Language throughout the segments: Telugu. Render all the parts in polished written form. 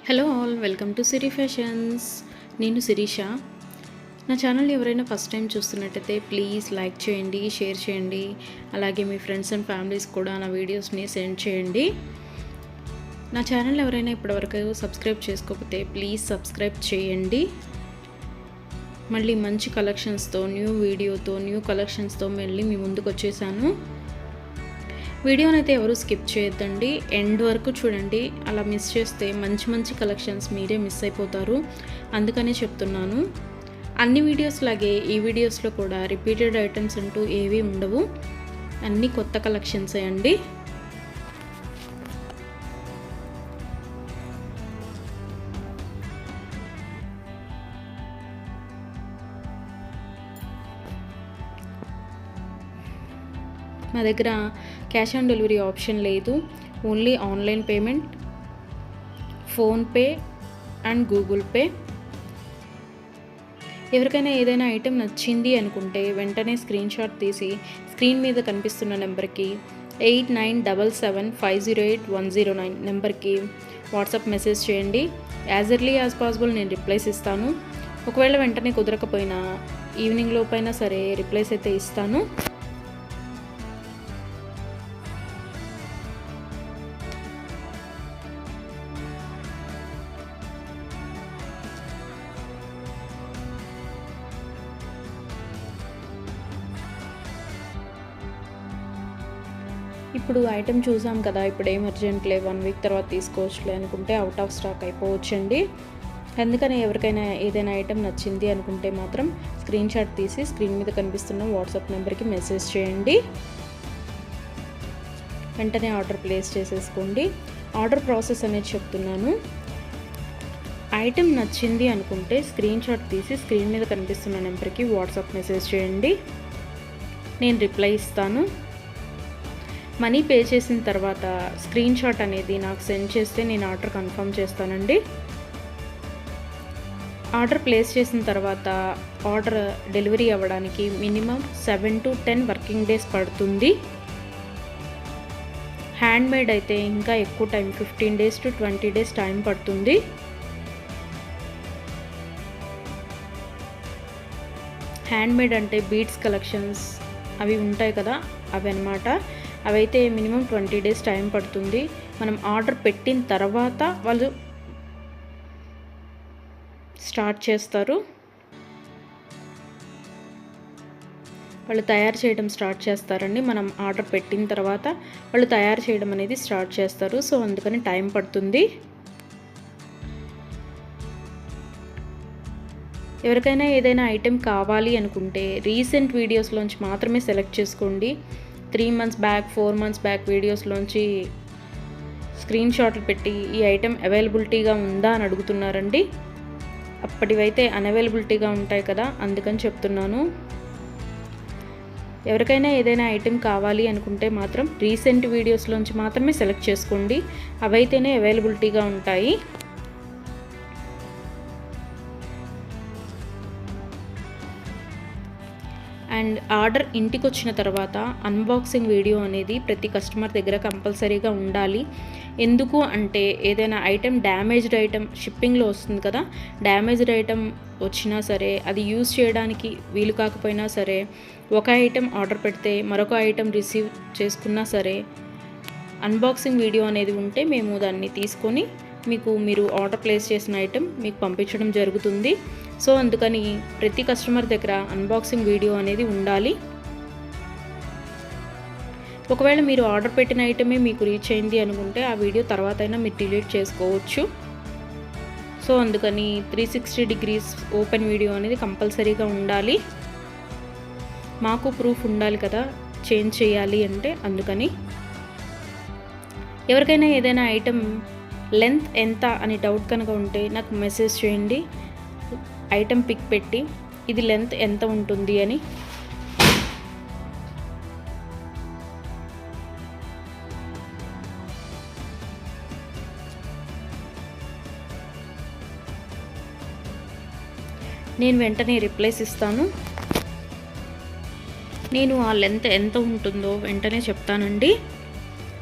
Hello all, welcome to Siri fashions. నేను శిరీష. నా ఛానల్ ఎవరైనా ఫస్ట్ టైం చూస్తున్నట్టయితే ప్లీజ్ లైక్ చేయండి, షేర్ చేయండి. అలాగే మీ ఫ్రెండ్స్ అండ్ ఫ్యామిలీస్ కూడా నా వీడియోస్ని సెండ్ చేయండి. నా ఛానల్ ఎవరైనా ఇప్పటివరకు సబ్స్క్రైబ్ చేసుకోకపోతే ప్లీజ్ సబ్స్క్రైబ్ చేయండి. మళ్ళీ మంచి కలెక్షన్స్తో, న్యూ వీడియోతో, న్యూ కలెక్షన్స్తో మళ్ళీ మీ ముందుకు వచ్చేసాను. వీడియోని అయితే ఎవరు స్కిప్ చేయొద్దండి, ఎండ్ వరకు చూడండి. అలా మిస్ చేస్తే మంచి మంచి కలెక్షన్స్ మీరే మిస్ అయిపోతారు. అందుకనే చెప్తున్నాను. అన్ని వీడియోస్ లాగే ఈ వీడియోస్లో కూడా రిపీటెడ్ ఐటమ్స్ అంటూ ఏవీ ఉండవు, అన్నీ కొత్త కలెక్షన్సే అండి. మా దగ్గర క్యాష్ ఆన్ డెలివరీ ఆప్షన్ లేదు, only online payment, PhonePe and Google pay. ఎవరికైనా ఏదైనా ఐటెం నచ్చింది అనుకుంటే వెంటనే స్క్రీన్ షాట్ తీసి స్క్రీన్ మీద కనిపిస్తున్న నెంబర్కి 8977508109 నెంబర్కి వాట్సాప్ మెసేజ్ చేయండి. యాజ్ ఎర్లీ యాజ్ పాసిబుల్ నేను రిప్లైస్ ఇస్తాను. ఒకవేళ వెంటనే కుదరకపోయినా ఈవినింగ్ లోపైనా సరే రిప్లైస్ అయితే ఇస్తాను. ఇప్పుడు ఐటెం చూసాం కదా, ఇప్పుడు ఏం అర్జెంట్లే, 1 వీక్ తర్వాత తీసుకోవచ్చులే అనుకుంటే అవుట్ ఆఫ్ స్టాక్ అయిపోవచ్చండి. అందుకని ఎవరికైనా ఏదైనా ఐటెం నచ్చింది అనుకుంటే మాత్రం స్క్రీన్ షాట్ తీసి స్క్రీన్ మీద కనిపిస్తున్న వాట్సాప్ నెంబర్కి మెసేజ్ చేయండి. వెంటనే ఆర్డర్ ప్లేస్ చేసేసుకోండి. ఆర్డర్ ప్రాసెస్ అనేది చెప్తున్నాను. ఐటెం నచ్చింది అనుకుంటే స్క్రీన్ షాట్ తీసి స్క్రీన్ మీద కనిపిస్తున్న నెంబర్కి వాట్సాప్ మెసేజ్ చేయండి, నేను రిప్లై ఇస్తాను. మనీ పే చేసిన తర్వాత స్క్రీన్ షాట్ అనేది నాకు సెండ్ చేస్తే నేను ఆర్డర్ కన్ఫర్మ్ చేస్తానండి. ఆర్డర్ ప్లేస్ చేసిన తర్వాత ఆర్డర్ డెలివరీ అవ్వడానికి మినిమం 7 to 10 వర్కింగ్ డేస్ పడుతుంది. హ్యాండ్మేడ్ అయితే ఇంకా ఎక్కువ time, 15 days to 20 days time పడుతుంది. హ్యాండ్మేడ్ అంటే బీడ్స్ కలెక్షన్స్ అవి ఉంటాయి కదా, అవి అన్నమాట. అవైతే మినిమం 20 days టైం పడుతుంది. మనం ఆర్డర్ పెట్టిన తర్వాత వాళ్ళు స్టార్ట్ చేస్తారు, వాళ్ళు తయారు చేయడం స్టార్ట్ చేస్తారండి. మనం ఆర్డర్ పెట్టిన తర్వాత వాళ్ళు తయారు చేయడం అనేది స్టార్ట్ చేస్తారు. సో అందుకని టైం పడుతుంది. ఎవరికైనా ఏదైనా ఐటెం కావాలి అనుకుంటే రీసెంట్ వీడియోస్లోంచి మాత్రమే సెలెక్ట్ చేసుకోండి. 3 months బ్యాక్, 4 months బ్యాక్ వీడియోస్లోంచి స్క్రీన్ షాట్లు పెట్టి ఈ ఐటెం అవైలబిలిటీగా ఉందా అని అడుగుతున్నారండి. అప్పటివైతే అన్అవైలబిలిటీగా ఉంటాయి కదా, అందుకని చెప్తున్నాను. ఎవరికైనా ఏదైనా ఐటెం కావాలి అనుకుంటే మాత్రం రీసెంట్ వీడియోస్లోంచి మాత్రమే సెలెక్ట్ చేసుకోండి, అవైతేనే అవైలబిలిటీగా ఉంటాయి. అండ్ ఆర్డర్ ఇంటికి వచ్చిన తర్వాత అన్బాక్సింగ్ వీడియో అనేది ప్రతి కస్టమర్ దగ్గర కంపల్సరీగా ఉండాలి. ఎందుకు అంటే ఏదైనా ఐటెం డ్యామేజ్డ్ ఐటెం షిప్పింగ్లో వస్తుంది కదా, డ్యామేజ్డ్ ఐటెం వచ్చినా సరే అది యూజ్ చేయడానికి వీలు కాకపోయినా సరే, ఒక ఐటెం ఆర్డర్ పెడితే మరొక ఐటెం రిసీవ్ చేసుకున్నా సరే అన్బాక్సింగ్ వీడియో అనేది ఉంటే మేము దాన్ని తీసుకొని మీరు ఆర్డర్ ప్లేస్ చేసిన ఐటెం మీకు పంపించడం జరుగుతుంది. సో అందుకని ప్రతి కస్టమర్ దగ్గర అన్బాక్సింగ్ వీడియో అనేది ఉండాలి. ఒకవేళ మీరు ఆర్డర్ పెట్టిన ఐటమే మీకు రీచ్ అయింది అనుకుంటే ఆ వీడియో తర్వాత అయినా మీరు డిలీట్ చేసుకోవచ్చు. సో అందుకని 360 degrees ఓపెన్ వీడియో అనేది కంపల్సరీగా ఉండాలి. మాకు ప్రూఫ్ ఉండాలి కదా చేంజ్ చేయాలి అంటే, అందుకని. ఎవరికైనా ఏదైనా ఐటెం లెంత్ ఎంత అని డౌట్ కనుక ఉంటే నాకు మెసేజ్ చేయండి, ఐటెం పిక్ పెట్టి ఇది లెంత్ ఎంత ఉంటుంది అని. నేను వెంటనే రిప్లైస్ ఇస్తాను. నేను ఆ లెంత్ ఎంత ఉంటుందో వెంటనే చెప్తానండి.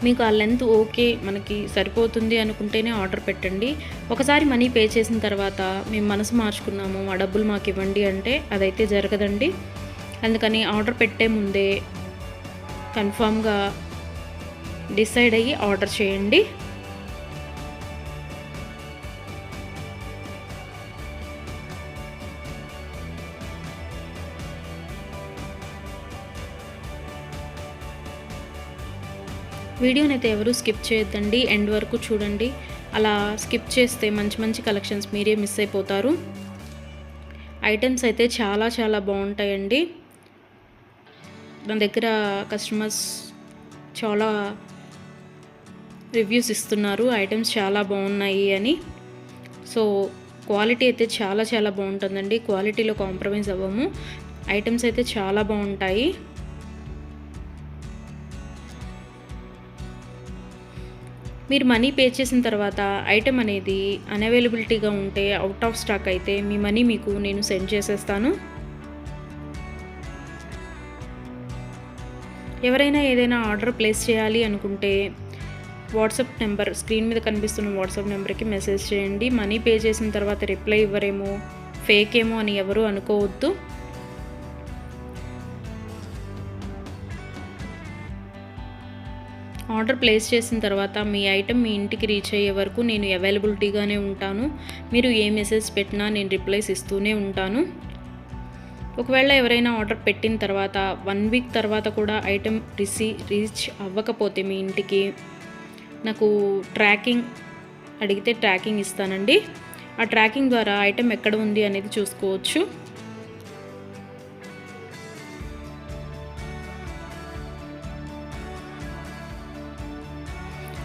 మీకు ఆ లెంత్ ఓకే, మనకి సరిపోతుంది అనుకుంటేనే ఆర్డర్ పెట్టండి. ఒకసారి మనీ పే చేసిన తర్వాత మేము మనసు మార్చుకున్నాము, ఆ డబ్బులు మాకు ఇవ్వండి అంటే అదైతే జరగదండి. అందుకని ఆర్డర్ పెట్టే ముందే కన్ఫామ్గా డిసైడ్ అయ్యి ఆర్డర్ చేయండి. వీడియోని అయితే ఎవరు స్కిప్ చేయొద్దండి, ఎండ్ వరకు చూడండి. అలా స్కిప్ చేస్తే మంచి మంచి కలెక్షన్స్ మీరే మిస్ అయిపోతారు. ఐటమ్స్ అయితే చాలా చాలా బాగుంటాయండి. నా దగ్గర కస్టమర్స్ చాలా రివ్యూస్ ఇస్తున్నారు ఐటమ్స్ చాలా బాగున్నాయి అని. సో క్వాలిటీ అయితే చాలా చాలా బాగుంటుందండి, క్వాలిటీలో కాంప్రమైజ్ అవ్వము. ఐటమ్స్ అయితే చాలా బాగుంటాయి. మీరు మనీ పే చేసిన తర్వాత ఐటెం అనేది అన్అవైలబిలిటీగా ఉంటే, అవుట్ ఆఫ్ స్టాక్ అయితే మీ మనీ మీకు నేను సెండ్ చేసేస్తాను. ఎవరైనా ఏదైనా ఆర్డర్ ప్లేస్ చేయాలి అనుకుంటే వాట్సాప్ నెంబర్, స్క్రీన్ మీద కనిపిస్తున్న వాట్సాప్ నెంబర్కి మెసేజ్ చేయండి. మనీ పే చేసిన తర్వాత రిప్లై ఇవ్వరేమో, ఫేక్ ఏమో అని ఎవరు అనుకోవద్దు. ఆర్డర్ ప్లేస్ చేసిన తర్వాత మీ ఐటెం మీ ఇంటికి రీచ్ అయ్యే వరకు నేను అవైలబిలిటీగానే ఉంటాను. మీరు ఏ మెసేజ్ పెట్టినా నేను రిప్లైస్ ఇస్తూనే ఉంటాను. ఒకవేళ ఎవరైనా ఆర్డర్ పెట్టిన తర్వాత 1 వీక్ తర్వాత కూడా ఐటెం రీచ్ అవ్వకపోతే మీ ఇంటికి నాకు ట్రాకింగ్ అడిగితే ట్రాకింగ్ ఇస్తానండి. ఆ ట్రాకింగ్ ద్వారా ఐటెం ఎక్కడ ఉంది అనేది చూసుకోవచ్చు.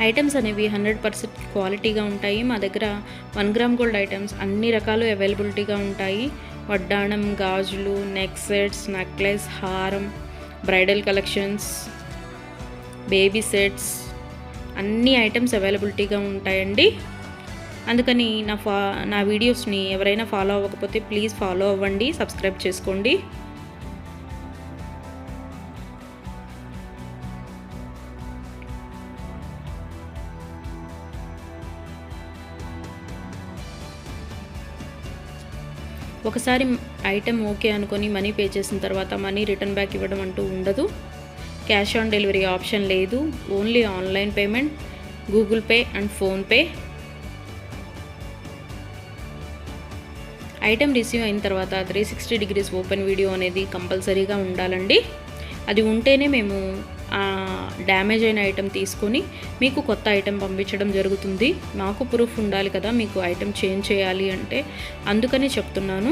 ఐటమ్స్ అనేవి 100% క్వాలిటీగా ఉంటాయి. మా దగ్గర 1 గ్రామ్ గోల్డ్ ఐటమ్స్ అన్ని రకాలు అవైలబిలిటీగా ఉంటాయి. వడ్డాణం, గాజులు, నెక్ సెట్స్, నెక్లెస్, హారం, బ్రైడల్ కలెక్షన్స్, బేబీ సెట్స్, అన్ని ఐటమ్స్ అవైలబిలిటీగా ఉంటాయండి. అందుకని నా వీడియోస్ని ఎవరైనా ఫాలో అవ్వకపోతే ప్లీజ్ ఫాలో అవ్వండి, సబ్స్క్రైబ్ చేసుకోండి. ఒకసారి ఐటెం ఓకే అనుకొని మనీ పే చేసిన తర్వాత మనీ రిటర్న్ బ్యాక్ ఇవ్వడం అంటూ ఉండదు. క్యాష్ ఆన్ డెలివరీ ఆప్షన్ లేదు. Only online payment, Google pay and PhonePe. Item receive అయిన తర్వాత 360 డిగ్రీస్ ఓపెన్ వీడియో అనేది కంపల్సరీగా ఉండాలండి. అది ఉంటేనే మేము డ్యామేజ్ అయిన ఐటెం తీసుకొని మీకు కొత్త ఐటెం పంపించడం జరుగుతుంది. మాకు ప్రూఫ్ ఉండాలి కదా మీకు ఐటెం చేంజ్ చేయాలి అంటే, అందుకని చెప్తున్నాను.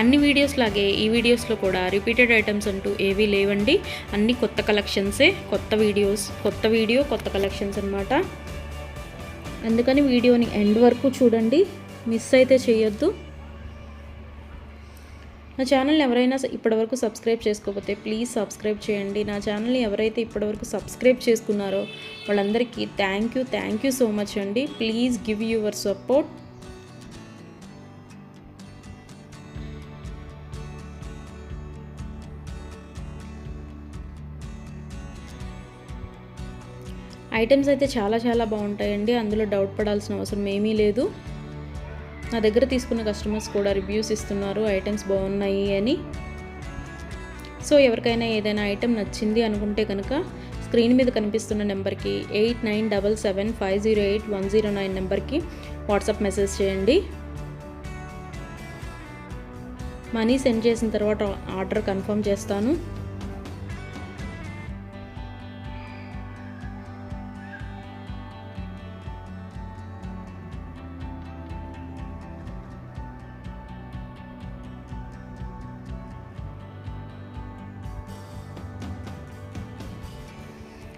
అన్ని వీడియోస్ లాగే ఈ వీడియోస్లో కూడా రిపీటెడ్ ఐటమ్స్ అంటూ ఏవీ లేవండి. అన్ని కొత్త కలెక్షన్సే, కొత్త వీడియో కొత్త కలెక్షన్స్ అన్నమాట. అందుకని వీడియోని ఎండ్ వరకు చూడండి, మిస్ అయితే చేయొద్దు. నా ఛానల్ని ఎవరైనా ఇప్పటివరకు సబ్స్క్రైబ్ చేసుకోకపోతే ప్లీజ్ సబ్స్క్రైబ్ చేయండి. నా ఛానల్ని ఎవరైతే ఇప్పటివరకు సబ్స్క్రైబ్ చేసుకున్నారో వాళ్ళందరికీ థ్యాంక్ యూ సో మచ్ అండి. Please give your support. Items అయితే చాలా చాలా బాగుంటాయండి, అందులో డౌట్ పడాల్సిన అవసరం ఏమీ లేదు. నా దగ్గర తీసుకున్న కస్టమర్స్ కూడా రివ్యూస్ ఇస్తున్నారు ఐటమ్స్ బాగున్నాయి అని. సో ఎవరికైనా ఏదైనా ఐటెం నచ్చింది అనుకుంటే కనుక స్క్రీన్ మీద కనిపిస్తున్న నెంబర్కి 8977508109 నెంబర్కి వాట్సాప్ మెసేజ్ చేయండి. మనీ సెండ్ చేసిన తర్వాత ఆర్డర్ కన్ఫర్మ్ చేస్తాను.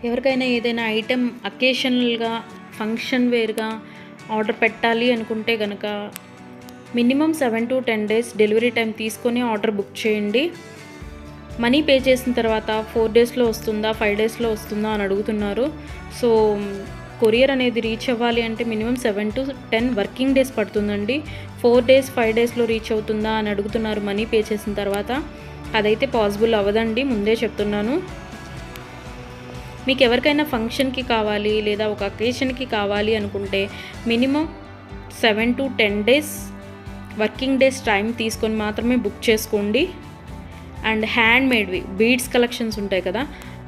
ఎవరికైనా ఏదైనా ఐటెం అకేషనల్గా, ఫంక్షన్ వేర్గా ఆర్డర్ పెట్టాలి అనుకుంటే కనుక minimum 7 to 10 days delivery time తీసుకొని ఆర్డర్ బుక్ చేయండి. మనీ పే చేసిన తర్వాత 4 daysలో వస్తుందా, 5 daysలో వస్తుందా అని అడుగుతున్నారు. సో కొరియర్ అనేది రీచ్ అవ్వాలి అంటే మినిమం 7 to 10 వర్కింగ్ డేస్ పడుతుందండి. 4 days 5 daysలో రీచ్ అవుతుందా అని అడుగుతున్నారు మనీ పే చేసిన తర్వాత. అదైతే పాసిబుల్ అవ్వదండి, ముందే చెప్తున్నాను. మీకు ఎవరికైనా ఫంక్షన్కి కావాలి లేదా ఒక అకేషన్కి కావాలి అనుకుంటే minimum 7 to 10 days working days time తీసుకొని మాత్రమే బుక్ చేసుకోండి. అండ్ హ్యాండ్ మేడ్వి బీడ్స్ కలెక్షన్స్ ఉంటాయి కదా,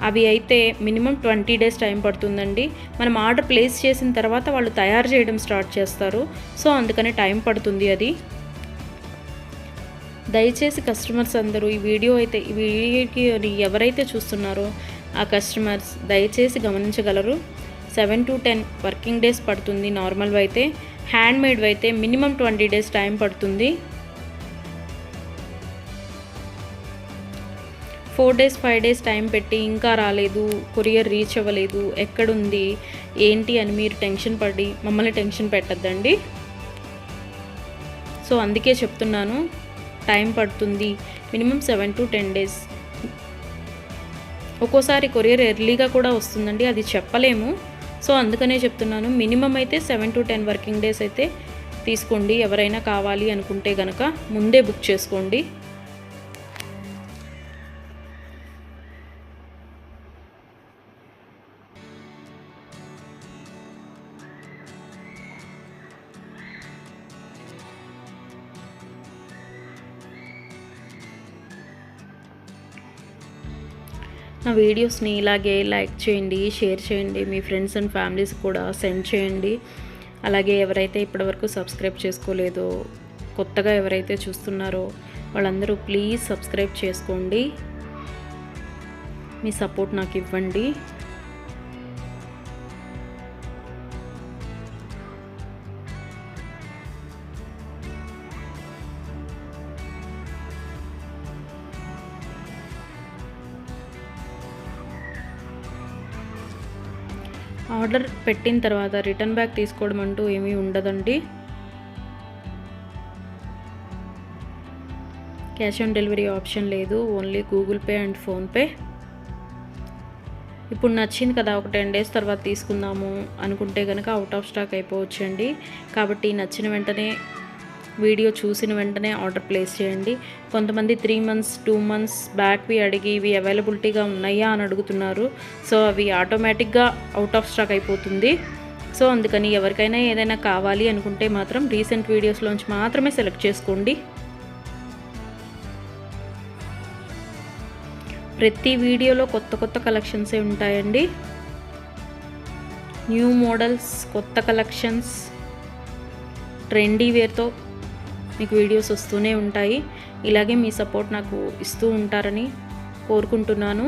అవి అయితే మినిమం 20 డేస్ టైం పడుతుందండి. మనం ఆర్డర్ ప్లేస్ చేసిన తర్వాత వాళ్ళు తయారు చేయడం స్టార్ట్ చేస్తారు. సో అందుకని టైం పడుతుంది అది. దయచేసి కస్టమర్స్ అందరూ ఈ వీడియోకి ఎవరైతే చూస్తున్నారో ఆ కస్టమర్స్ దయచేసి గమనించగలరు. 7 to 10 వర్కింగ్ డేస్ పడుతుంది నార్మల్వి అయితే. హ్యాండ్ మేడ్వి అయితే మినిమం 20 డేస్ టైం పడుతుంది. 4 days 5 days టైం పెట్టి ఇంకా రాలేదు, కొరియర్ రీచ్ అవ్వలేదు, ఎక్కడుంది ఏంటి అని మీరు టెన్షన్ పడి మమ్మల్ని టెన్షన్ పెట్టద్దండి. సో అందుకే చెప్తున్నాను, టైం పడుతుంది మినిమం 7 to 10 డేస్. ఒక్కోసారి కొరియర్ ఎర్లీగా కూడా వస్తుందండి, అది చెప్పలేము. సో అందుకనే చెప్తున్నాను, మినిమం అయితే 7 to 10 వర్కింగ్ డేస్ అయితే తీసుకోండి. ఎవరైనా కావాలి అనుకుంటే కనుక ముందే బుక్ చేసుకోండి. నా వీడియోస్ని ఇలాగే లైక్ చేయండి, షేర్ చేయండి, మీ ఫ్రెండ్స్ అండ్ ఫ్యామిలీస్ కూడా సెండ్ చేయండి. అలాగే ఎవరైతే ఇప్పటివరకు సబ్స్క్రైబ్ చేసుకోలేదో, కొత్తగా ఎవరైతే చూస్తున్నారో వాళ్ళందరూ ప్లీజ్ సబ్స్క్రైబ్ చేసుకోండి. మీ సపోర్ట్ నాకు ఇవ్వండి. ఆర్డర్ పెట్టిన తర్వాత రిటర్న్ బ్యాక్ తీసుకోవడం అంటూ ఏమీ ఉండదండి. క్యాష్ ఆన్ డెలివరీ ఆప్షన్ లేదు, only Google pay and PhonePe. ఇప్పుడు నచ్చింది కదా, ఒక 10 days తర్వాత తీసుకుందాము అనుకుంటే కనుక అవుట్ ఆఫ్ స్టాక్ అయిపోవచ్చండి. కాబట్టి నచ్చిన వెంటనే, వీడియో చూసిన వెంటనే ఆర్డర్ ప్లేస్ చేయండి. కొంతమంది 3 months 2 months బ్యాక్వి అడిగి ఇవి అవైలబిలిటీగా ఉన్నాయా అని అడుగుతున్నారు. సో అవి ఆటోమేటిక్గా అవుట్ ఆఫ్ స్టాక్ అయిపోతుంది. సో అందుకని ఎవరికైనా ఏదైనా కావాలి అనుకుంటే మాత్రం రీసెంట్ వీడియోస్లోంచి మాత్రమే సెలెక్ట్ చేసుకోండి. ప్రతి వీడియోలో కొత్త కొత్త కలెక్షన్సే ఉంటాయండి. న్యూ మోడల్స్, కొత్త కలెక్షన్స్, ట్రెండీ వేర్తో మీకు వీడియోస్ వస్తూనే ఉంటాయి. ఇలాగే మీ సపోర్ట్ నాకు ఇస్తూ ఉంటారని కోరుకుంటున్నాను.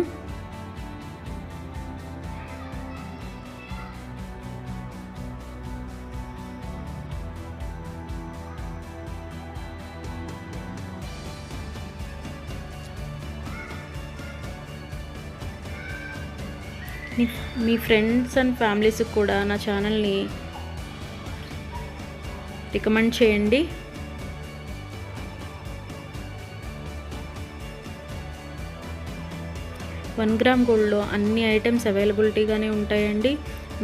మీ ఫ్రెండ్స్ అండ్ ఫ్యామిలీస్కి కూడా నా ఛానల్ని రికమెండ్ చేయండి. వన్ గ్రామ్ గోల్డ్లో అన్ని ఐటమ్స్ అవైలబిలిటీగానే ఉంటాయండి.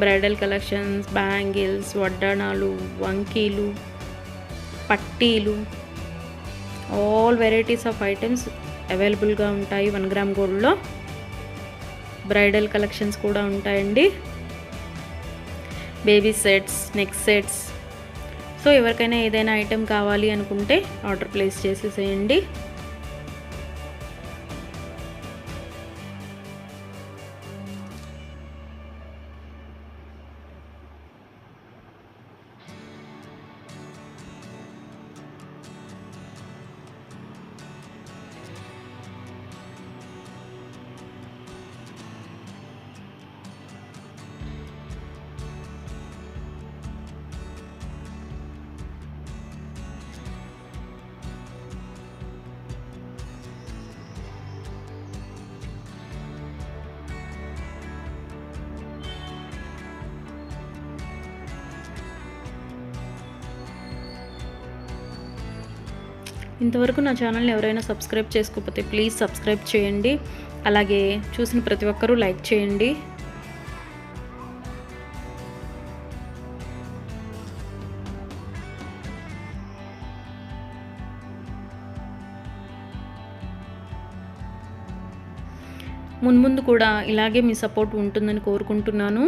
బ్రైడల్ కలెక్షన్స్, బ్యాంగిల్స్, వడ్డాణాలు, వంకీలు, పట్టీలు, ఆల్ వెరైటీస్ ఆఫ్ ఐటమ్స్ అవైలబుల్గా ఉంటాయి 1 గ్రామ్ గోల్డ్లో. బ్రైడల్ కలెక్షన్స్ కూడా ఉంటాయండి. Baby sets, neck sets. So ఎవరికైనా ఏదైనా ఐటెం కావాలి అనుకుంటే ఆర్డర్ ప్లేస్ చేసేసేయండి. ఇంతవరకు నా ఛానల్ని ఎవరైనా సబ్స్క్రైబ్ చేసుకోకపోతే ప్లీజ్ సబ్స్క్రైబ్ చేయండి. అలాగే చూసిన ప్రతి ఒక్కరూ లైక్ చేయండి. మున్ముందు కూడా ఇలాగే మీ సపోర్ట్ ఉంటుందని కోరుకుంటున్నాను.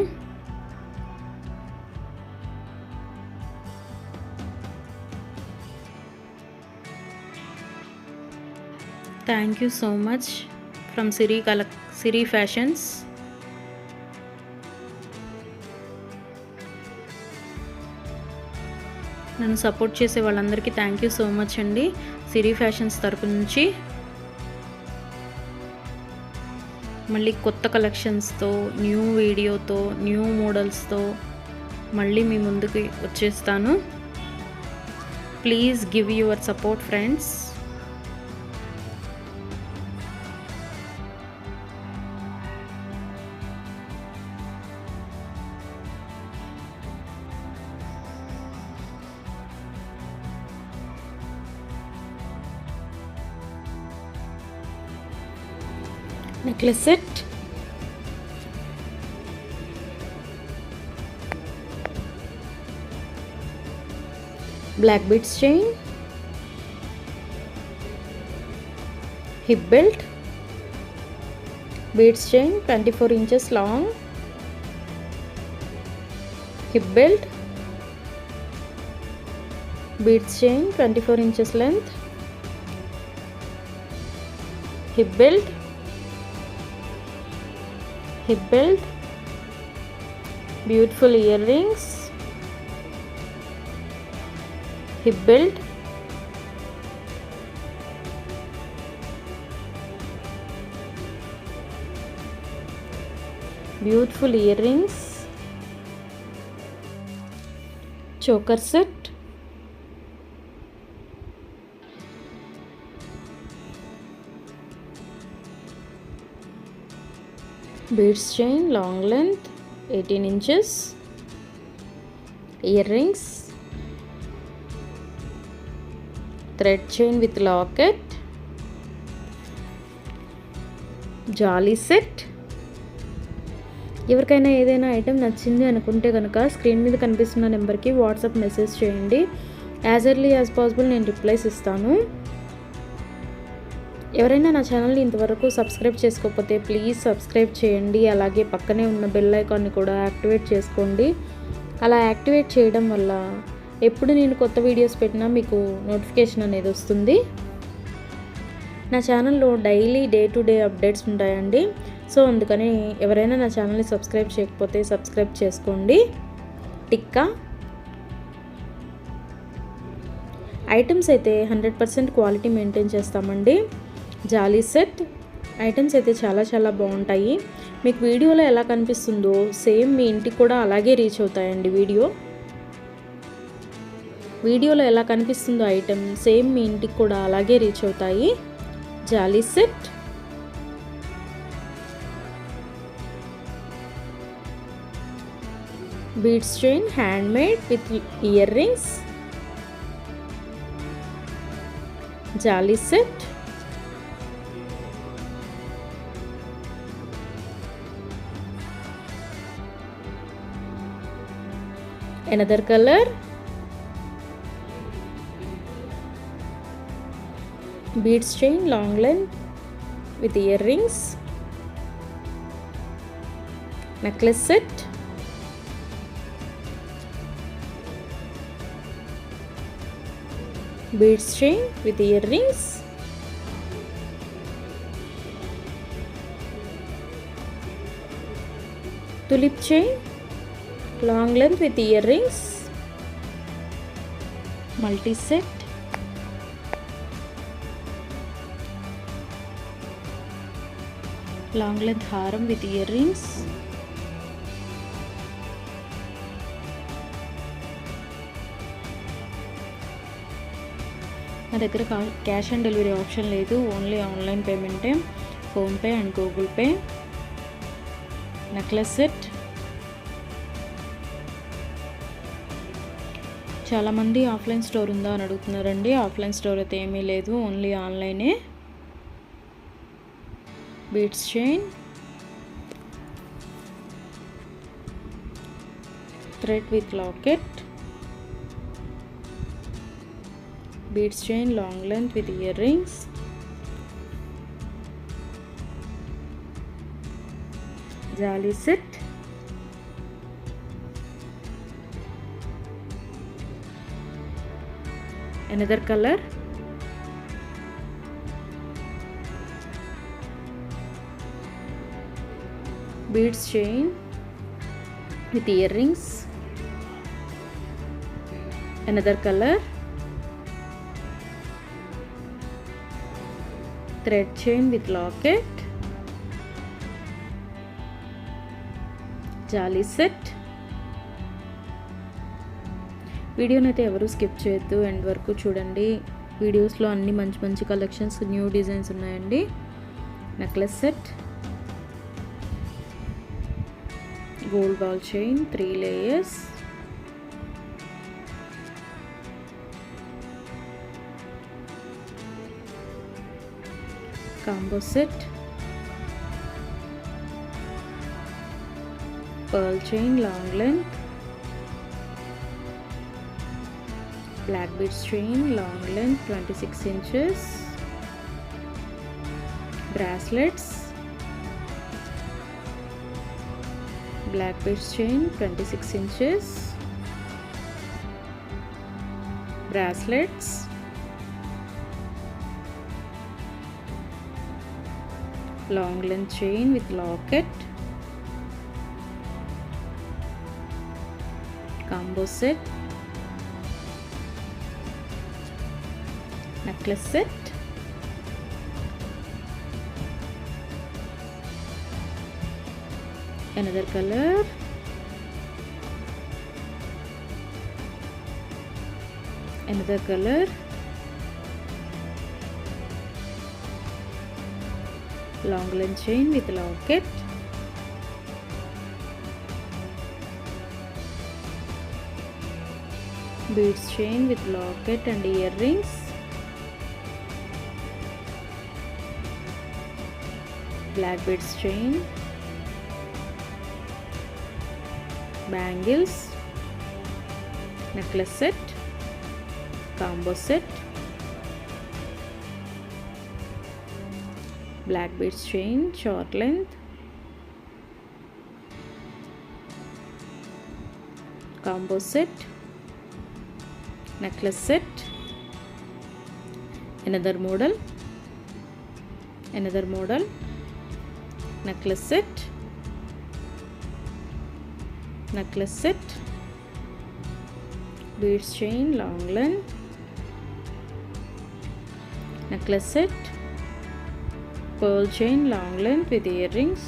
Thank you so much from Siri fashions. నన్ను సపోర్ట్ చేసే వాళ్ళందరికీ థ్యాంక్ యూ సో మచ్ అండి సిరి ఫ్యాషన్స్ తరపు నుంచి. మళ్ళీ కొత్త కలెక్షన్స్తో, న్యూ వీడియోతో, న్యూ మోడల్స్తో మళ్ళీ మీ ముందుకు వచ్చేస్తాను. Please give your support friends. Necklace set, black beads chain, hip belt, beads chain 24 inches long, hip belt, beads chain 24 inches length, hip belt, hip belt, beautiful earrings, hip belt, beautiful earrings, choker set, beads chain long length 18 inches, earrings, thread chain with locket, jolly set. ఎవరికైనా ఏదైనా ఐటెం నచ్చింది అనుకుంటే కనుక స్క్రీన్ మీద కనిపిస్తున్న నెంబర్కి వాట్సాప్ మెసేజ్ చేయండి. యాజ్ ఎర్లీ యాజ్ పాసిబుల్ నేను రిప్లైస్ ఇస్తాను. ఎవరైనా నా ఛానల్ని ఇంతవరకు సబ్స్క్రైబ్ చేసుకోకపోతే ప్లీజ్ సబ్స్క్రైబ్ చేయండి. అలాగే పక్కనే ఉన్న బెల్ ఐకాన్ని కూడా యాక్టివేట్ చేసుకోండి. అలా యాక్టివేట్ చేయడం వల్ల ఎప్పుడు నేను కొత్త వీడియోస్ పెట్టినా మీకు నోటిఫికేషన్ అనేది వస్తుంది. నా ఛానల్లో daily day to day updates ఉంటాయండి. సో అందుకని ఎవరైనా నా ఛానల్ని సబ్స్క్రైబ్ చేయకపోతే సబ్స్క్రైబ్ చేసుకోండి. టిక్కా ఐటమ్స్ అయితే 100% క్వాలిటీ మెయింటైన్ చేస్తామండి. జాలీ సెట్ ఐటమ్స్ అయితే చాలా చాలా బాగుంటాయి. మీకు వీడియోలో ఎలా కనిపిస్తుందో సేమ్ మీ ఇంటికి కూడా అలాగే రీచ్ అవుతాయండి. వీడియోలో ఎలా కనిపిస్తుందో ఐటమ్ సేమ్ మీ ఇంటికి కూడా అలాగే రీచ్ అవుతాయి. జాలీ set, beads chain handmade with earrings, జాలీ set, another color, beads chain long length with earrings, necklace set, beads chain with earrings, tulip chain long length with earrings, multi set, long length haram with earrings, నా దగ్గర క్యాష్ ఆన్ డెలివరీ ఆప్షన్ లేదు. ఓన్లీ ఆన్లైన్ పేమెంటే, PhonePe and Google Pay. Necklace set చాలామంది ఆఫ్లైన్ స్టోర్ ఉందా అని అడుగుతున్నారండి. ఆఫ్లైన్ స్టోర్ అయితే ఏమీ లేదు, ఓన్లీ ఆన్లైనే. Beads chain, thread with locket, beads chain long length with earrings, jali set, another color, beads chain with earrings, another color, thread chain with locket, jali set. వీడియోనైతే ఎవరు స్కిప్ చేయొద్దు, ఎండ్ వరకు చూడండి. వీడియోస్లో అన్ని మంచి మంచి కలెక్షన్స్, న్యూ డిజైన్స్ ఉన్నాయండి. Necklace set, gold ball chain 3 layers, combo set, pearl chain long length, black beads chain long length 26 inches, bracelets, black beads chain 26 inches, bracelets, long length chain with locket, combo set, necklace set, another color, another color, long length chain with locket, beads chain with locket and earrings, black beads chain, bangles, necklace set, combo set, black beads chain short length, combo set, necklace set, another model, necklace set, necklace set, beads chain long length, necklace set, pearl chain long length with earrings,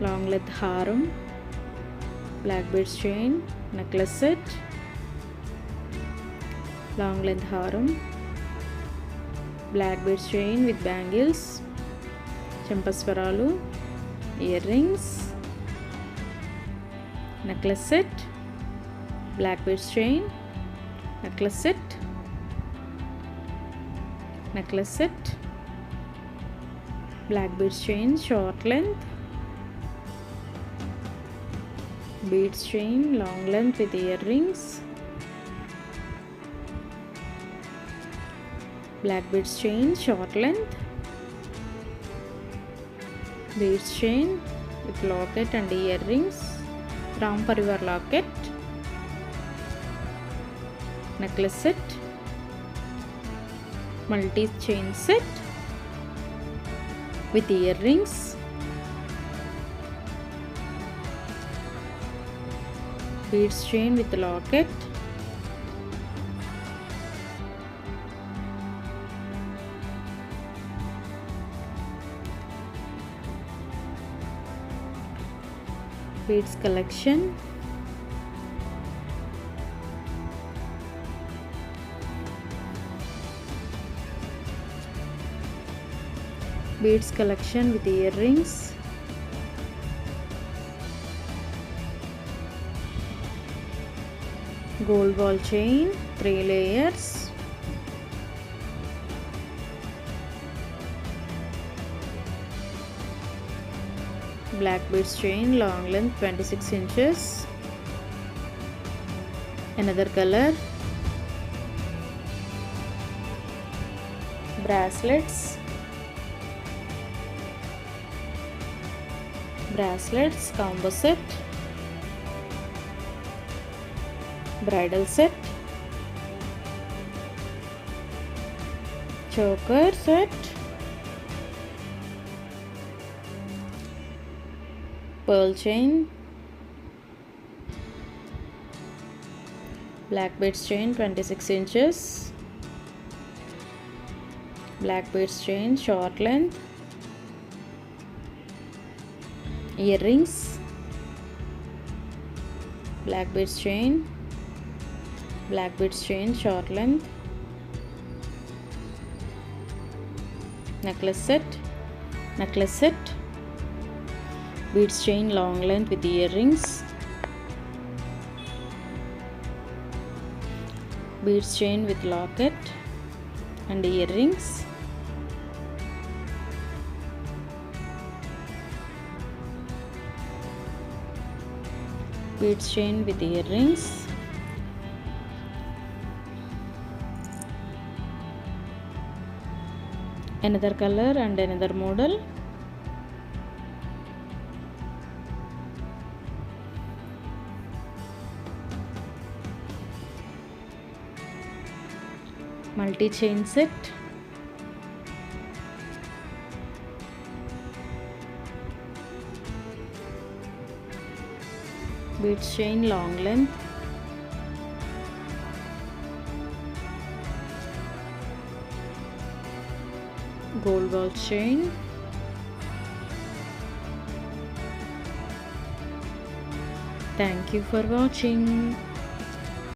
long length haram, black beads chain, necklace set, long length haram, black beads chain with bangles, చెంపస్వరాలు, earrings, necklace set, black beads chain, necklace set, black beads chain short length, beads chain long length with earrings, black beads chain short length, beads chain with locket and earrings, Ram Parivar locket, necklace set, multi chain set with earrings, beads chain with locket, beads collection, beads collection with earrings, gold ball chain 3 layers, black beads chain long length 26 inches, another color, bracelets, bracelets combo set, bridal set, choker set, pearl chain, black beads chain 26 inches, black beads chain short length, earrings, black beads chain, black beads chain short length, necklace set, beads chain long length with earrings, beads chain with locket and earrings, beads chain with earrings, another color and another model, multi chain set, beads chain long length, gold ball chain, thank you for watching.